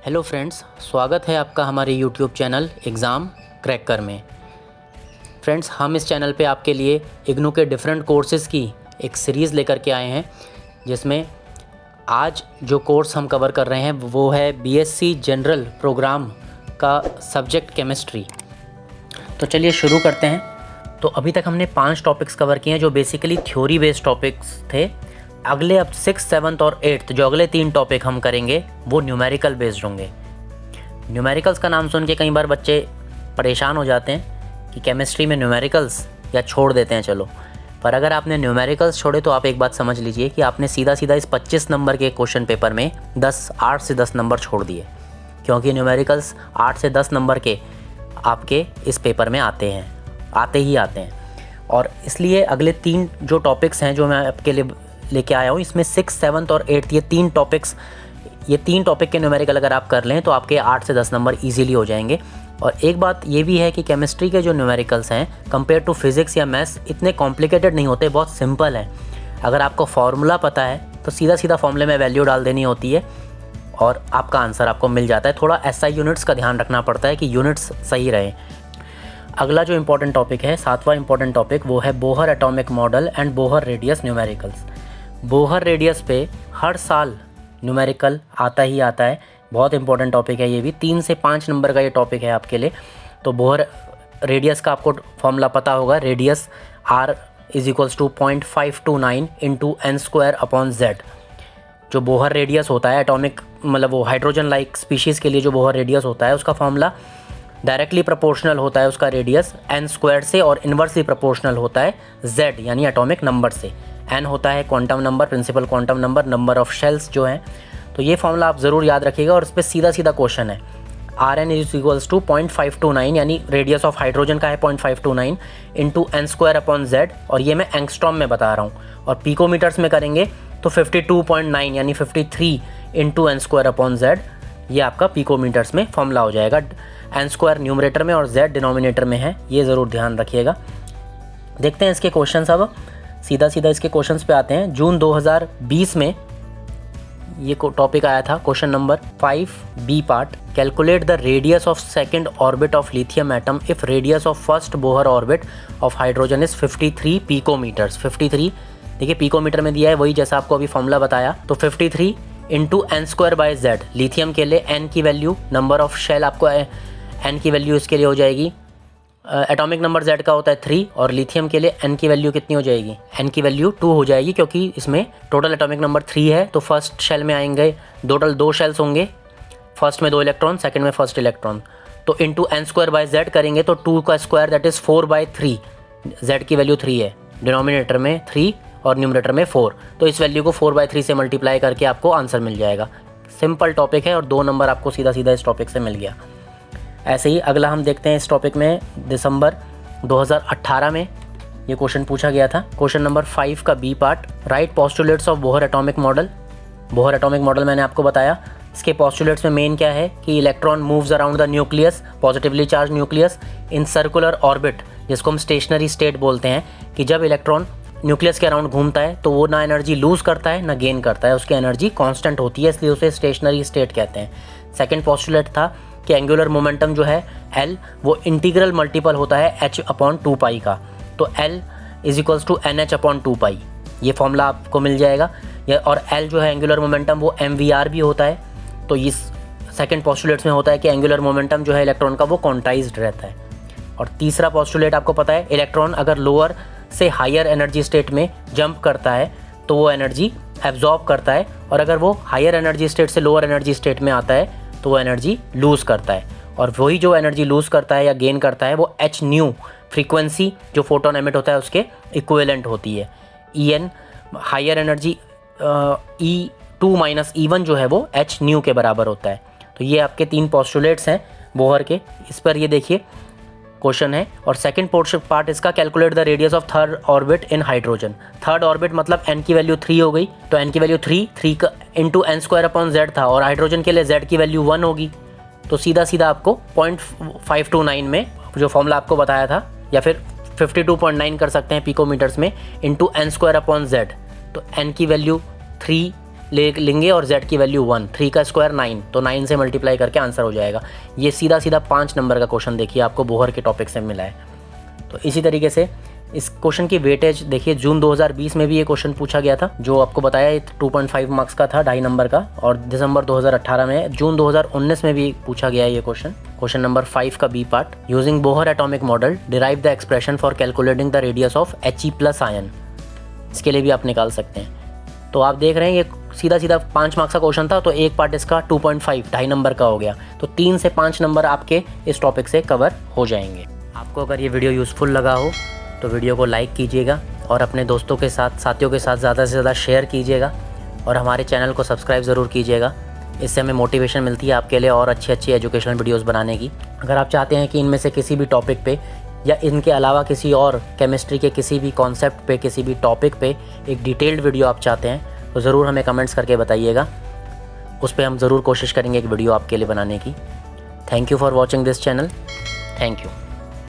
Hello friends, स्वागत है आपका हमारे यूट्यूब चैनल एग्ज़ाम क्रैकर में। फ्रेंड्स, हम इस चैनल पे आपके लिए इग्नू के डिफरेंट कोर्सेज़ की एक सीरीज़ लेकर के आए हैं, जिसमें आज जो कोर्स हम कवर कर रहे हैं वो है बीएससी जनरल प्रोग्राम का सब्जेक्ट केमिस्ट्री। तो चलिए शुरू करते हैं। तो अभी तक हमने 5 टॉपिक्स कवर किए हैं जो बेसिकली थ्योरी बेस्ड टॉपिक्स थे। अगले अब 6th, 7th और 8th जो अगले 3 टॉपिक हम करेंगे वो न्यूमेरिकल बेस्ड होंगे। न्यूमेरिकल्स का नाम सुन के कई बार बच्चे परेशान हो जाते हैं कि केमिस्ट्री में न्यूमेरिकल्स, या छोड़ देते हैं चलो। पर अगर आपने न्यूमेरिकल्स छोड़े तो आप एक बात समझ लीजिए कि आपने सीधा सीधा इस 25 नंबर के क्वेश्चन पेपर में 8 से 10 नंबर छोड़ दिए, क्योंकि न्यूमेरिकल्स 8 से 10 नंबर के आपके इस पेपर में आते हैं। और इसलिए अगले 3 जो टॉपिक्स हैं जो मैं आपके लिए लेके आया हूँ, इसमें 6th, 7th और 8th ये 3 टॉपिक के न्यूमेरिकल अगर आप कर लें तो आपके 8 से 10 नंबर इजीली हो जाएंगे। और एक बात ये भी है कि केमिस्ट्री के जो न्यूमेरिकल्स हैं कंपेयर टू फिज़िक्स या मैथ्स इतने कॉम्प्लिकेटेड नहीं होते, बहुत सिंपल है। अगर आपको फार्मूला पता है तो सीधा सीधा फॉर्मूले में वैल्यू डाल देनी होती है और आपका आंसर आपको मिल जाता है। थोड़ा SI यूनिट्स का ध्यान रखना पड़ता है कि यूनिट्स सही रहें। अगला जो इम्पोर्टेंट टॉपिक है, 7वां इम्पोर्टेंट टॉपिक, वो है Bohr atomic model and Bohr radius numericals. Bohr radius पे हर साल न्यूमेरिकल आता है। बहुत इंपॉर्टेंट टॉपिक है ये भी। 3 से 5 नंबर का ये टॉपिक है आपके लिए। तो बोहर रेडियस का आपको फॉर्मूला पता होगा। Radius R = 0.529 × n²/z। जो बोहर रेडियस होता है एटॉमिक, मतलब वो हाइड्रोजन लाइक स्पीशीज़ के लिए जो बोहर रेडियस होता है उसका फॉर्मूला डायरेक्टली प्रोपोर्शनल होता है उसका रेडियस n² से, और इन्वर्सली प्रोपोर्शनल होता है z यानी एटॉमिक नंबर से। n होता है quantum number, principal quantum number of shells जो हैं। तो ये फॉर्मूला आप ज़रूर याद रखिएगा। और इस पर सीधा क्वेश्चन है। Rn = 0.529 यानी रेडियस ऑफ हाइड्रोजन का है 0.529 × n²/z, और ये मैं एंगस्ट्रॉम में बता रहा हूँ। और पिकोमीटर्स में करेंगे तो 52.9 यानी 53 × n²/z, ये आपका पिकोमीटर्स में फॉर्मूला हो जाएगा। n² न्यूमरेटर में और z डिनोमिनेटर में है, ये ज़रूर ध्यान रखिएगा। देखते हैं इसके क्वेश्चंस। अब सीधा इसके क्वेश्चंस पे आते हैं। जून 2020 में ये टॉपिक आया था, question number 5B part. Calculate the radius of second orbit of lithium atom if radius of first Bohr orbit of hydrogen is 53 picometres. 53 देखिए पिकोमीटर में दिया है, वही जैसा आपको अभी फॉर्मूला बताया। तो 53 × n²/z, लिथियम के लिए n की वैल्यू, नंबर ऑफ शेल आपको n की वैल्यू इसके लिए हो जाएगी। एटॉमिक नंबर z का होता है 3, और लिथियम के लिए n की वैल्यू कितनी हो जाएगी? n की वैल्यू 2 हो जाएगी, क्योंकि इसमें टोटल एटॉमिक नंबर 3 है। तो फर्स्ट शेल में आएंगे टोटल 2 शेल्स होंगे, फर्स्ट में 2 इलेक्ट्रॉन, सेकंड में फर्स्ट इलेक्ट्रॉन। तो इंटू n²/z करेंगे तो 2 का स्क्वायर दैट इज़ 4/3। z की वैल्यू 3 है, डिनोमिनेटर में 3 और न्यूमरेटर में 4। तो इस वैल्यू को 4/3 से मल्टीप्लाई करके आपको आंसर मिल जाएगा। सिंपल टॉपिक है और 2 नंबर आपको सीधा इस टॉपिक से मिल गया। ऐसे ही अगला हम देखते हैं इस टॉपिक में। दिसंबर 2018 में ये क्वेश्चन पूछा गया था। क्वेश्चन नंबर 5 का B part. Right postulates of Bohr atomic model. Bohr atomic model मैंने आपको बताया। इसके पोस्टुलेट्स में मेन क्या है कि electron moves around the nucleus, positively charge nucleus, in circular orbit, जिसको हम स्टेशनरी स्टेट बोलते हैं, कि जब इलेक्ट्रॉन न्यूक्लियस के अराउंड घूमता है तो वो ना एनर्जी लूज़ करता है ना गेन करता है, उसकी एनर्जी कांस्टेंट होती है, इसलिए उसे स्टेशनरी स्टेट कहते हैं। सेकंड पोस्टुलेट था कि एंगुलर मोमेंटम जो है L, वो इंटीग्रल मल्टीपल होता है h/2π का। तो L = NH/2π, ये फॉर्मूला आपको मिल जाएगा। और L जो है एंगुलर मोमेंटम, वो mvr भी होता है। तो इस सेकंड पोस्टुलेट्स में होता है कि एंगुलर मोमेंटम जो है इलेक्ट्रॉन का वो क्वांटाइज्ड रहता है। और तीसरा पोस्टुलेट आपको पता है, इलेक्ट्रॉन अगर लोअर से हायर एनर्जी स्टेट में जंप करता है तो वो एनर्जी एब्जॉर्ब करता है, और अगर वो हायर एनर्जी स्टेट से लोअर एनर्जी स्टेट में आता है तो वो एनर्जी लूज़ करता है। और वही जो एनर्जी लूज़ करता है या गेन करता है वो hν फ्रीक्वेंसी जो फोटोन एमिट होता है उसके इक्विवेलेंट होती है। En higher energy E2 - E1 जो है वो hν के बराबर होता है। तो ये आपके 3 पोस्टुलेट्स हैं बोहर के। इस पर ये देखिए क्वेश्चन है। और सेकंड पार्ट इसका, calculate the radius of third orbit in hydrogen. Third orbit मतलब n की वैल्यू 3 हो गई, तो n की वैल्यू 3 का इंटू n²/z था, और हाइड्रोजन के लिए z की वैल्यू 1 होगी। तो सीधा आपको 0.529 में जो फॉर्मूला आपको बताया था, या फिर 52.9 कर सकते हैं पिकोमीटर्स में, इंटू n²/z। तो n की वैल्यू 3 लेंगे और z की वैल्यू 1, 3 का स्क्वायर 9, तो 9 से मल्टीप्लाई करके आंसर हो जाएगा। ये सीधा सीधा 5 नंबर का क्वेश्चन देखिए आपको बोहर के टॉपिक से मिला है। तो इसी तरीके से इस क्वेश्चन की वेटेज देखिए, जून 2020 में भी ये क्वेश्चन पूछा गया था, जो आपको बताया 2.5 मार्क्स का था, 2.5 नंबर का, और दिसंबर 2018 में, जून 2019 में भी पूछा गया ये क्वेश्चन नंबर 5 का B part. Using Bohr atomic model derive the expression for calculating the radius of He+ ion, इसके लिए भी आप निकाल सकते हैं। तो आप देख रहे हैं ये सीधा सीधा 5 मार्क्स का क्वेश्चन था, तो एक पार्ट इसका 2.5 2.5 नंबर का हो गया, तो 3 से 5 नंबर आपके इस टॉपिक से कवर हो जाएंगे। आपको अगर ये वीडियो यूज़फुल लगा हो तो वीडियो को लाइक कीजिएगा और अपने दोस्तों के साथ, साथियों के साथ ज़्यादा से ज़्यादा शेयर कीजिएगा और हमारे चैनल को सब्सक्राइब ज़रूर कीजिएगा। इससे हमें मोटिवेशन मिलती है आपके लिए और अच्छी एजुकेशनल वीडियोस बनाने की। अगर आप चाहते हैं कि इनमें से किसी भी टॉपिक पे या इनके अलावा किसी और केमिस्ट्री के किसी भी कॉन्सेप्ट पे, किसी भी टॉपिक पे एक डिटेल्ड वीडियो आप चाहते हैं तो ज़रूर हमें कमेंट्स करके बताइएगा, उस पर हम ज़रूर कोशिश करेंगे एक वीडियो आपके लिए बनाने की। Thank you for watching this channel. Thank you.